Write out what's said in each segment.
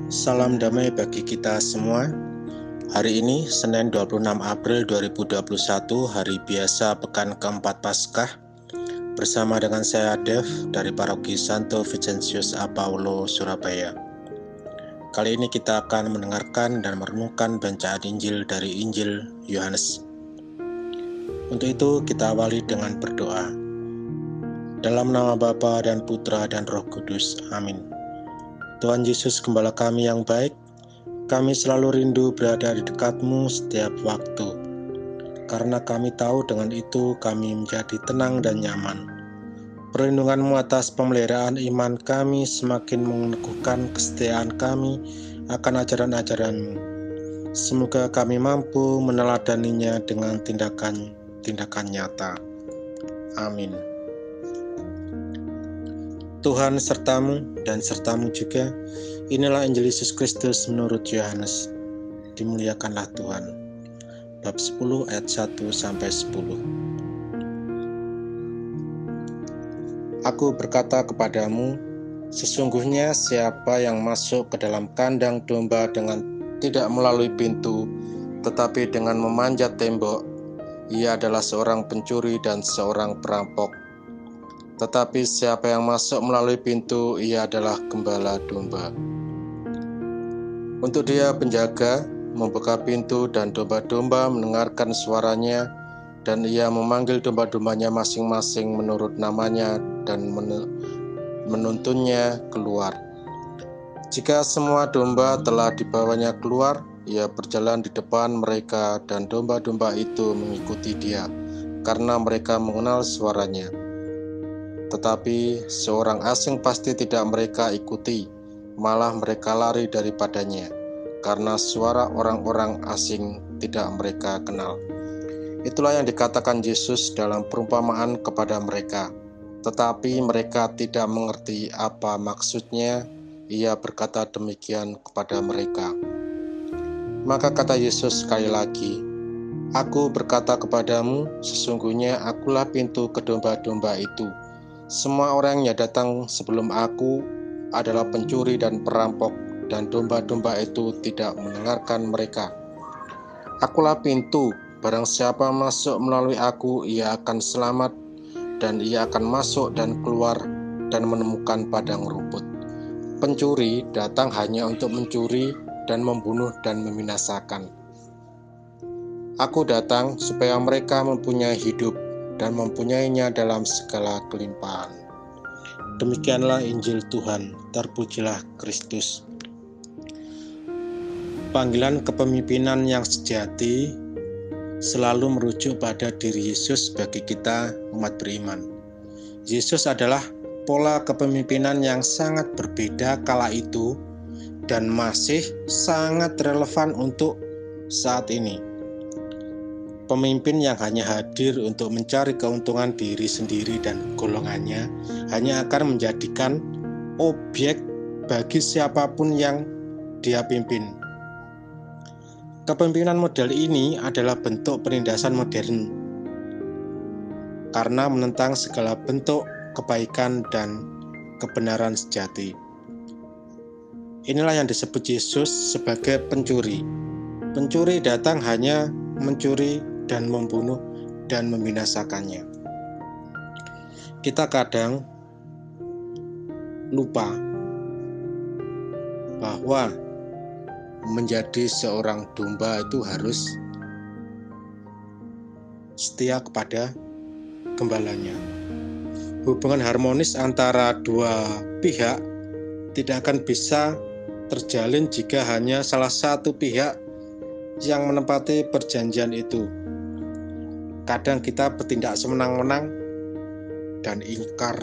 Salam damai bagi kita semua. Hari ini Senin 26 April 2021, hari biasa pekan keempat Paskah. Bersama dengan saya Dev dari Paroki Santo Vincentius A. Paulo, Surabaya. Kali ini kita akan mendengarkan dan merenungkan bacaan Injil dari Injil Yohanes. Untuk itu kita awali dengan berdoa. Dalam nama Bapa dan Putra dan Roh Kudus. Amin. Tuhan Yesus, Gembala kami yang baik, kami selalu rindu berada di dekat-Mu setiap waktu. Karena kami tahu dengan itu kami menjadi tenang dan nyaman. Perlindungan-Mu atas pemeliharaan iman kami semakin meneguhkan kesetiaan kami akan ajaran-ajaran-Mu. Semoga kami mampu meneladaninya dengan tindakan nyata. Amin. Tuhan sertamu dan sertamu juga. Inilah Injil Yesus Kristus menurut Yohanes. Dimuliakanlah Tuhan. Bab 10 ayat 1-10. Aku berkata kepadamu, sesungguhnya siapa yang masuk ke dalam kandang domba dengan tidak melalui pintu, tetapi dengan memanjat tembok, ia adalah seorang pencuri dan seorang perampok. Tetapi siapa yang masuk melalui pintu, ia adalah gembala domba. Untuk dia penjaga membuka pintu dan domba-domba mendengarkan suaranya, dan ia memanggil domba-dombanya masing-masing menurut namanya dan menuntunnya keluar. Jika semua domba telah dibawanya keluar, ia berjalan di depan mereka dan domba-domba itu mengikuti dia, karena mereka mengenal suaranya. Tetapi seorang asing pasti tidak mereka ikuti, malah mereka lari daripadanya, karena suara orang-orang asing tidak mereka kenal. Itulah yang dikatakan Yesus dalam perumpamaan kepada mereka. Tetapi mereka tidak mengerti apa maksudnya. Ia berkata demikian kepada mereka. Maka kata Yesus sekali lagi, Aku berkata kepadamu, sesungguhnya akulah pintu ke domba-domba itu. Semua orang yang datang sebelum aku adalah pencuri dan perampok, dan domba-domba itu tidak mendengarkan mereka. Akulah pintu, barang siapa masuk melalui aku, ia akan selamat, dan ia akan masuk dan keluar dan menemukan padang rumput. Pencuri datang hanya untuk mencuri dan membunuh dan membinasakan. Aku datang supaya mereka mempunyai hidup dan mempunyainya dalam segala kelimpahan. Demikianlah Injil Tuhan, terpujilah Kristus. Panggilan kepemimpinan yang sejati selalu merujuk pada diri Yesus bagi kita umat beriman. Yesus adalah pola kepemimpinan yang sangat berbeda kala itu dan masih sangat relevan untuk saat ini. Pemimpin yang hanya hadir untuk mencari keuntungan diri sendiri dan golongannya hanya akan menjadikan objek bagi siapapun yang dia pimpin. Kepemimpinan model ini adalah bentuk penindasan modern karena menentang segala bentuk kebaikan dan kebenaran sejati. Inilah yang disebut Yesus sebagai pencuri. Pencuri datang hanya mencuri dan membunuh dan membinasakannya. Kita kadang lupa bahwa menjadi seorang domba itu harus setia kepada gembalanya. Hubungan harmonis antara dua pihak tidak akan bisa terjalin jika hanya salah satu pihak yang menepati perjanjian itu. Kadang kita bertindak semenang-menang dan ingkar.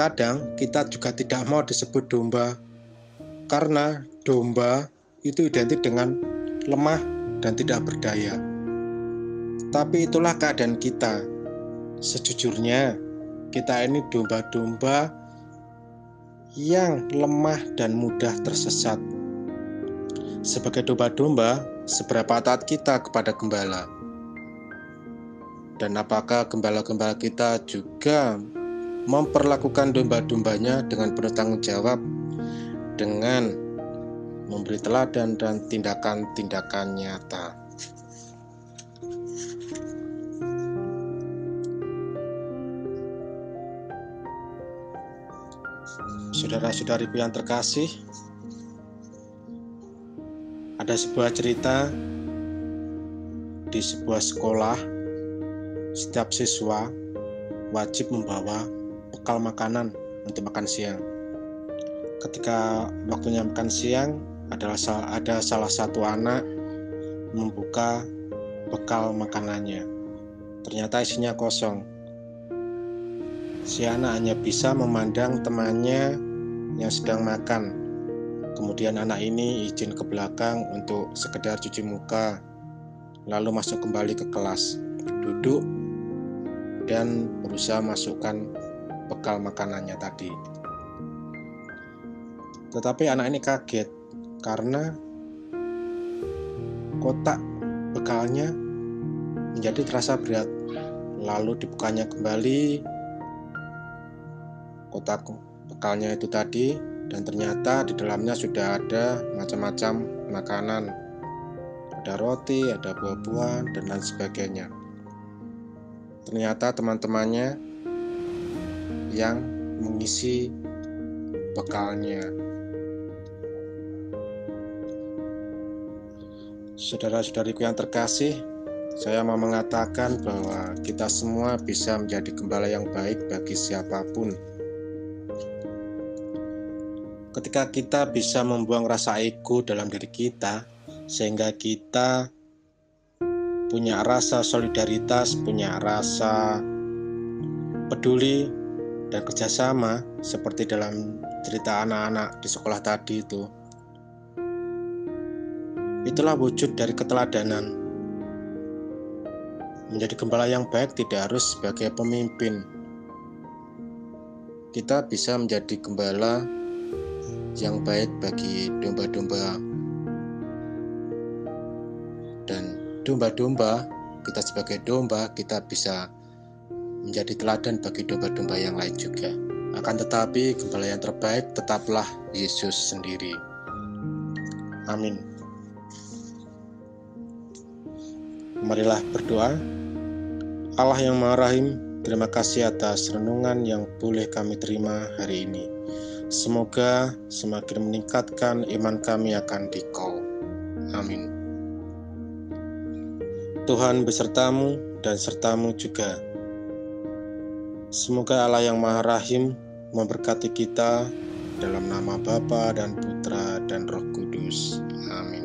Kadang kita juga tidak mau disebut domba, karena domba itu identik dengan lemah dan tidak berdaya. Tapi itulah keadaan kita. Sejujurnya, kita ini domba-domba yang lemah dan mudah tersesat. Sebagai domba-domba, seberapa taat kita kepada gembala? Dan apakah gembala-gembala kita juga memperlakukan domba-dombanya dengan penuh tanggung jawab dengan memberi teladan dan tindakan-tindakan nyata. Saudara-saudariku yang terkasih, ada sebuah cerita di sebuah sekolah. Setiap siswa wajib membawa bekal makanan untuk makan siang. Ketika waktunya makan siang, ada salah satu anak membuka bekal makanannya. Ternyata isinya kosong. Si anak hanya bisa memandang temannya yang sedang makan. Kemudian anak ini izin ke belakang untuk sekedar cuci muka, lalu masuk kembali ke kelas, duduk dan berusaha masukkan bekal makanannya tadi. Tetapi anak ini kaget karena kotak bekalnya menjadi terasa berat. Lalu dibukanya kembali kotak bekalnya itu tadi, dan ternyata di dalamnya sudah ada macam-macam makanan. Ada roti, ada buah-buahan, dan lain sebagainya. Ternyata teman-temannya yang mengisi bekalnya. Saudara-saudariku yang terkasih, saya mau mengatakan bahwa kita semua bisa menjadi gembala yang baik bagi siapapun. Ketika kita bisa membuang rasa ego dalam diri kita, sehingga kita punya rasa solidaritas, punya rasa peduli dan kerjasama, seperti dalam cerita anak-anak di sekolah tadi itu. Itulah wujud dari keteladanan. Menjadi gembala yang baik tidak harus sebagai pemimpin. Kita bisa menjadi gembala yang baik bagi domba-domba. Dan domba-domba, kita sebagai domba, kita bisa menjadi teladan bagi domba-domba yang lain juga. Akan tetapi gembala yang terbaik tetaplah Yesus sendiri. Amin. Marilah berdoa. Allah yang Maha Rahim, terima kasih atas renungan yang boleh kami terima hari ini. Semoga semakin meningkatkan iman kami akan Dikau. Amin. Tuhan besertamu dan sertamu juga. Semoga Allah yang Maha Rahim memberkati kita dalam nama Bapa dan Putra dan Roh Kudus. Amin.